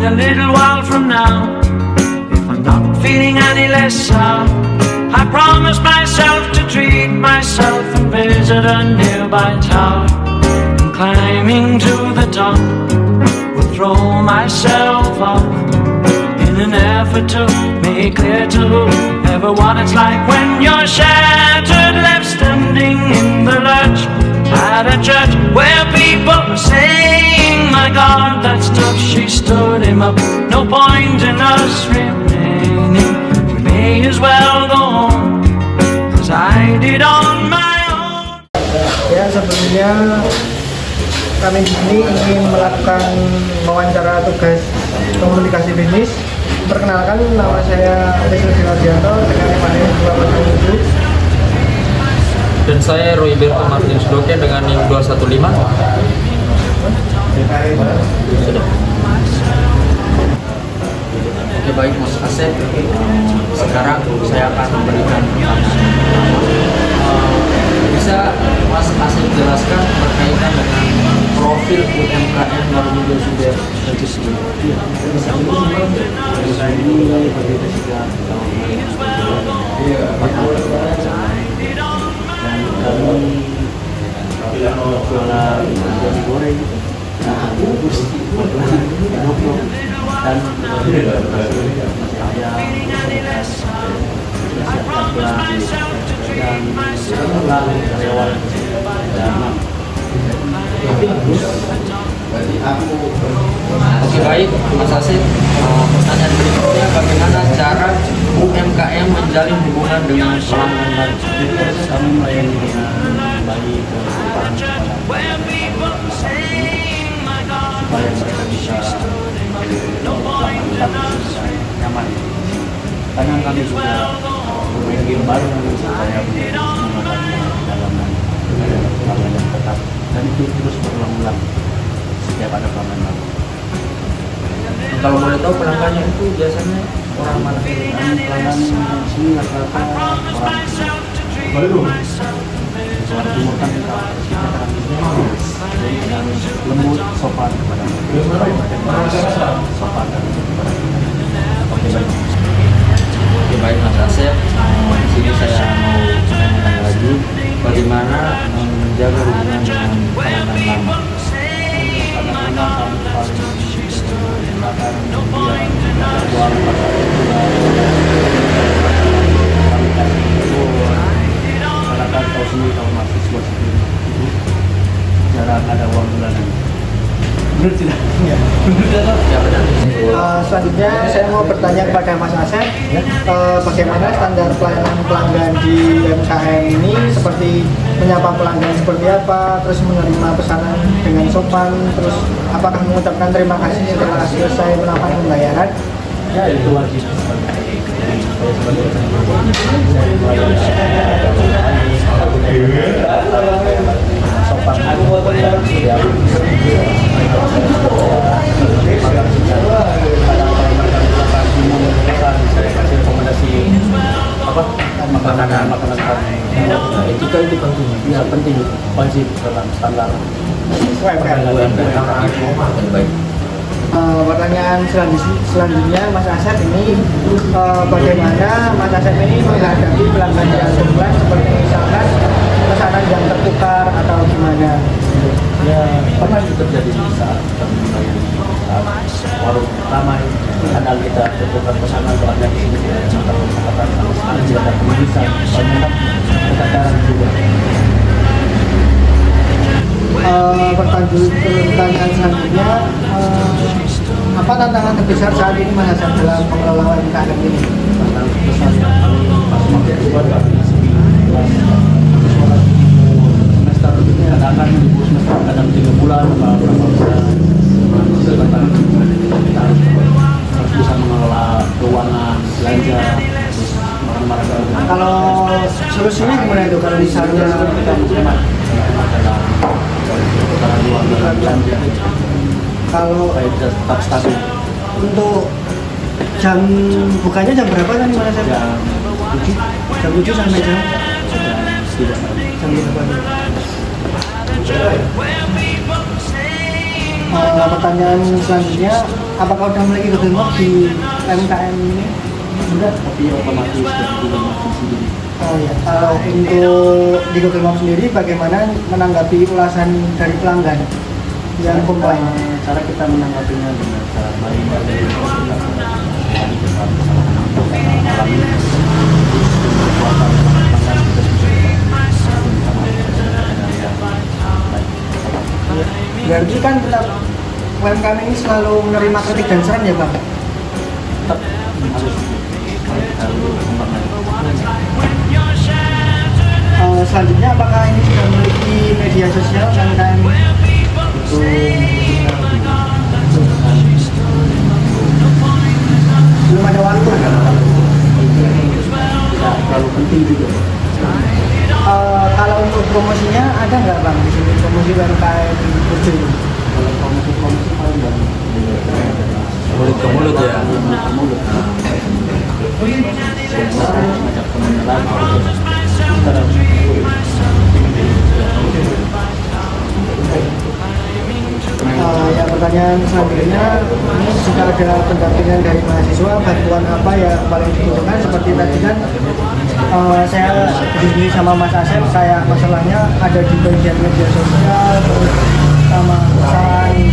a little while from now, if I'm not feeling any less sound, I promise myself to treat myself and visit a nearby tower. And climbing to the top, will throw myself up in an effort to make clear to whoever what it's like when you're shattered, left standing in the lurch at a church where people are saying, my God, that stuff, she stood him up. No point in us remaining, we may as well go home, 'cause I did on my own. Ya, sebelumnya kami di sini ingin melakukan wawancara tugas komunikasi bisnis. Perkenalkan, nama saya Rizky Sinardianto dengan NIM 247. Dan saya Royberto Martin Sudoke dengan NIM 215. Sudah. Oke, baik Mas Asep. Sekarang saya akan memberikan pertanyaan. Bisa Mas Asep jelaskan berkaitan dengan profil UMKM Marunda Suder tersebut? Iya, bisa jualan nasi goreng, bungkus, dan karyawan Oke, baik Mas Asep. Pertanyaan berikutnya, bagaimana cara UMKM menjalin hubungan dengan pelanggan baru? Kami melayani dengan baik supaya mereka bisa nyaman. Karena kami juga bermain game baru supaya mengalami dalam pelanggan yang tetap, dan itu terus berulang-ulang setiap ada pelanggan baru. Kalau boleh tahu pelanggannya itu biasanya orang mana? Pelanggan di sini rata-rata orang timur kan kita dan lembut, sopan kepada sopan dan kepada. Oke, baik. Oke, baik Mas Asep. Di sini saya mau tanyakan lagi, bagaimana menjaga hubungan dengan pelanggan lama? Karena kami paling menggunakan media jadwal kami kasih itu, karena kan tahu sendiri kalau mahasiswa sendiri itu jarang ada uang bulanan. Benar tidak? Ya, Ya, benar. Selanjutnya saya mau bertanya kepada Mas Asep, bagaimana standar pelayanan pelanggan di UMKM ini, seperti menyapa pelanggan seperti apa, terus menerima pesanan dengan sopan, terus apakah mengucapkan terima kasih setelah selesai melakukan pembayaran? ya itu wajib. Saya sebagai sopan makanan etika itu penting, ya penting, wajib dalam standar UMKM. Baik. Pertanyaan selanjutnya Mas Asep ini, bagaimana Mas Asep ini menghadapi pelanggan yang berubah, seperti misalkan pesanan yang tertukar atau gimana? Ya pernah itu terjadi di saat kami melayani warung ramai, kadang kita bertukar pesanan pelanggan di sini tidak mencatat sama sekali, tidak ada penulisan, banyak kekacauan juga. Pertanyaan selanjutnya, apa tantangan terbesar saat ini Mas Asep dalam pengelolaan UMKM ini? Tantangan besar yang paling pas waktu keluar semester kadang-kadang libur semester, kadang 3 bulan berapa besar kita harus bisa mengelola keuangan, belanja, terus marah-marah. Kalau solusinya gimana itu? Kalau misalnya Kita hemat dalam uang dalam belanja kalau supaya bisa tetap stabil. untuk jam bukanya jam berapa tadi Mas Asep? Jam 7 Jam 7 sampai jam tidak jam berapa? Pertanyaan selanjutnya, apakah udah memiliki Google Maps di UMKM ini? Sudah, tapi otomatis dari Google Maps sendiri. Oh ya, kalau untuk di Google Maps sendiri bagaimana menanggapi ulasan dari pelanggan yang komplain? Cara kita menanggapinya dengan cara lain dari alami Berarti kan tetap UMKM ini selalu menerima kritik dan saran ya Bang? tetap harus kembangkan. Selanjutnya apakah ini sudah memiliki media sosial UMKM? Itu Belum ada waktu. tidak terlalu penting juga. Kalau untuk promosinya ada nggak Bang di sini promosi UMKM Burjo ini? Kalau promosi paling dari Mulut ke mulut ya. mulut ke mulut. Saya ngajak teman lagi. Sekarang Ya pertanyaan selanjutnya ini jika ada pendampingan dari mahasiswa bantuan apa yang paling dibutuhkan seperti tadi kan saya berdiri sama Mas Asep kayak masalahnya ada di bagian media sosial terus sama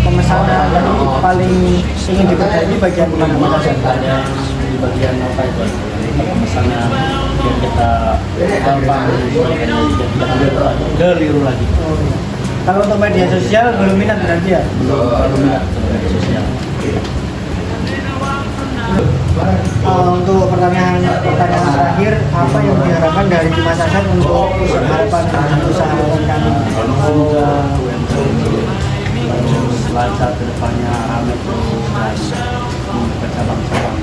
pemesanan jadi paling ingin diperbaiki bagian mana Mas Asep? ada di bagian apa itu pemesannya biar kita gampang jangan keliru lagi. Kalau untuk media sosial belum minat berarti ya? Belum minat ke media sosial. Untuk pertanyaan terakhir, apa yang diharapkan dari Mas Asep untuk harapan usaha kami? Semoga terus lancar ke depannya, ramai terus dan membuka cabang-cabang.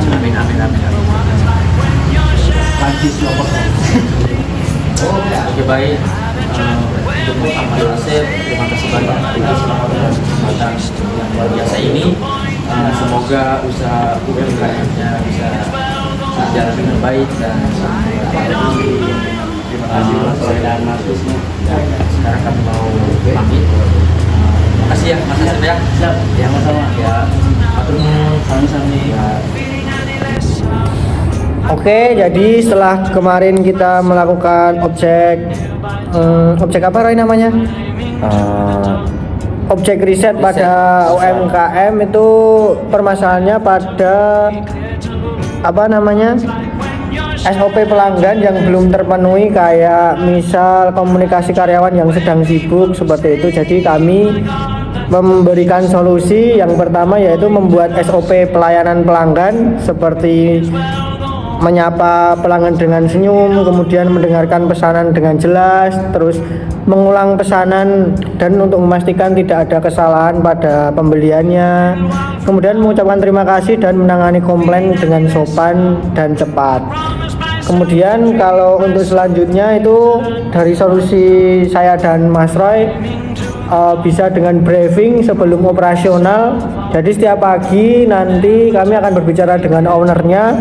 Amin. Prancis nomor Oke baik. Untuk Muhammad Asep, terima kasih banyak atas kesempatan yang luar biasa ini. Semoga usaha UMKM-nya bisa berjalan dengan baik dan terima kasih saya dan Mas Wisnu. sekarang kami mau pamit. Terima kasih ya Mas Asep ya. Siap, yang sama ya. Aturnya Sami-sami. ya. Oke, jadi setelah kemarin kita melakukan objek apa Roy namanya? Objek riset pada UMKM itu permasalahannya pada apa namanya? SOP pelanggan yang belum terpenuhi kayak misal komunikasi karyawan yang sedang sibuk seperti itu. Jadi kami memberikan solusi yang pertama yaitu membuat SOP pelayanan pelanggan seperti menyapa pelanggan dengan senyum, kemudian mendengarkan pesanan dengan jelas, terus mengulang pesanan dan untuk memastikan tidak ada kesalahan pada pembeliannya, kemudian mengucapkan terima kasih dan menangani komplain dengan sopan dan cepat. Kemudian kalau untuk selanjutnya itu dari solusi saya dan Mas Roy bisa dengan briefing sebelum operasional. Jadi setiap pagi nanti kami akan berbicara dengan ownernya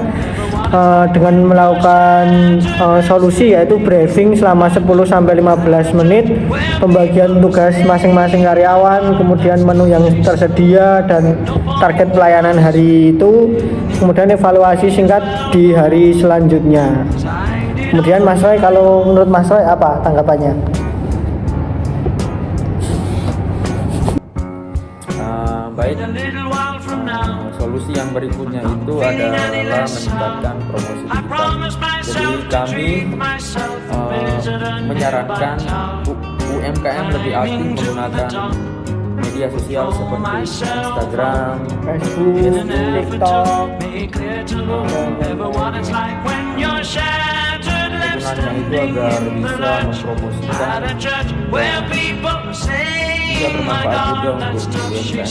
dengan melakukan solusi yaitu briefing selama 10-15 menit, pembagian tugas masing-masing karyawan, kemudian menu yang tersedia dan target pelayanan hari itu, kemudian evaluasi singkat di hari selanjutnya. Kemudian Mas Roy, kalau menurut Mas Roy apa tanggapannya? Baik. Solusi yang berikutnya itu adalah meningkatkan promosi digital. Jadi kami menyarankan UMKM lebih aktif menggunakan media sosial seperti Instagram, Facebook, TikTok. Kegunaannya itu agar bisa mempromosikan dan bisa bermanfaat juga untuk UMKM.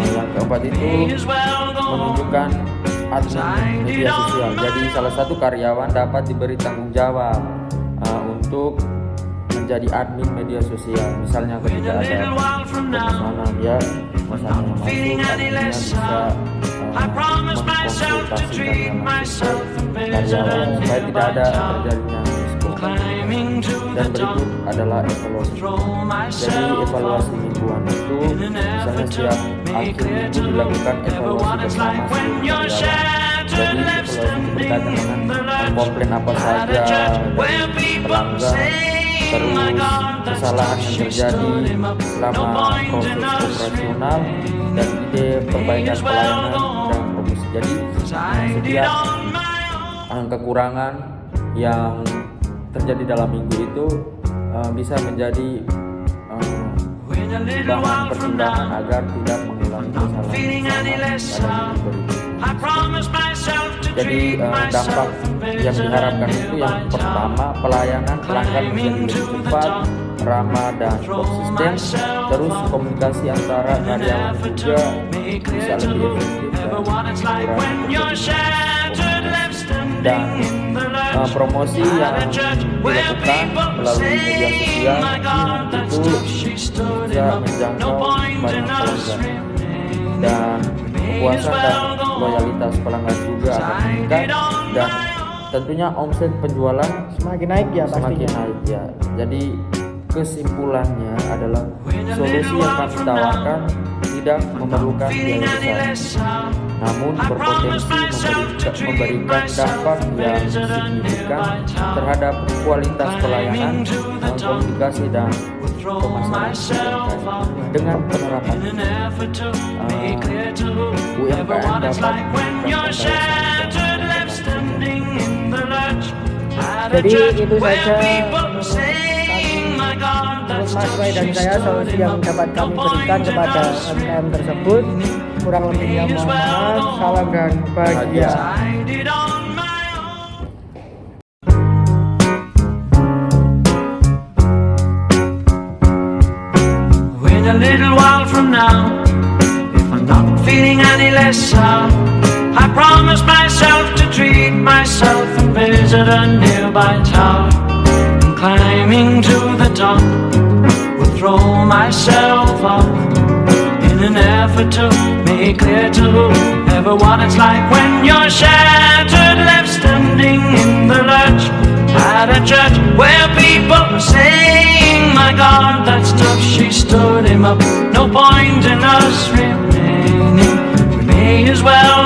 Yang keempat itu menunjukkan admin media sosial. Jadi salah satu karyawan dapat diberi tanggung jawab untuk menjadi admin media sosial. Misalnya ketika ada pemesanan ya, pemesanan yang masuk, adminnya bisa mengkonsultasikannya langsung ke karyawan supaya tidak ada terjadinya miskom. Dan berikut adalah evaluasi. Jadi evaluasi mingguan itu misalnya setiap akhir minggu dilakukan evaluasi bersama seluruh karyawan. Jadi evaluasi itu berkaitan dengan komplain apa saja dari pelanggan, terus kesalahan yang terjadi selama proses operasional, dan ide perbaikan pelayanan dan promosi. Jadi setiap kekurangan yang terjadi dalam minggu itu bisa menjadi bahan pertimbangan agar tidak mengulangi kesalahan Jadi dampak yang diharapkan itu yang pertama, pelayanan pelanggan menjadi lebih cepat, ramah dan konsisten. Terus komunikasi antara karyawan juga bisa lebih efektif dan promosi yang dilakukan melalui media sosial itu bisa menjangkau banyak pelanggan, dan kepuasan dan loyalitas pelanggan juga akan meningkat, dan tentunya omset penjualan semakin naik ya pastinya. semakin naik ya. Jadi kesimpulannya adalah solusi yang kami tawarkan tidak memerlukan biaya besar, namun berpotensi memberikan dampak yang signifikan terhadap kualitas pelayanan, komunikasi dan pemasaran. Dengan penerapan UMKM dapat Jadi itu saja Mas Roy dan saya solusi yang dapat kami berikan kepada UMKM tersebut. Kurang lebihnya mohon maaf. Salam dan bahagia. A little while from now, if I'm not feeling any less sour, I promise myself to treat myself and visit a nearby tower. And climbing to the top, will throw myself off in an effort to make clear to whoever what it's like when you're shattered, left standing in the lurch at a church where people were saying, my God, that's tough, she stood him up. No point in us remaining, we may as well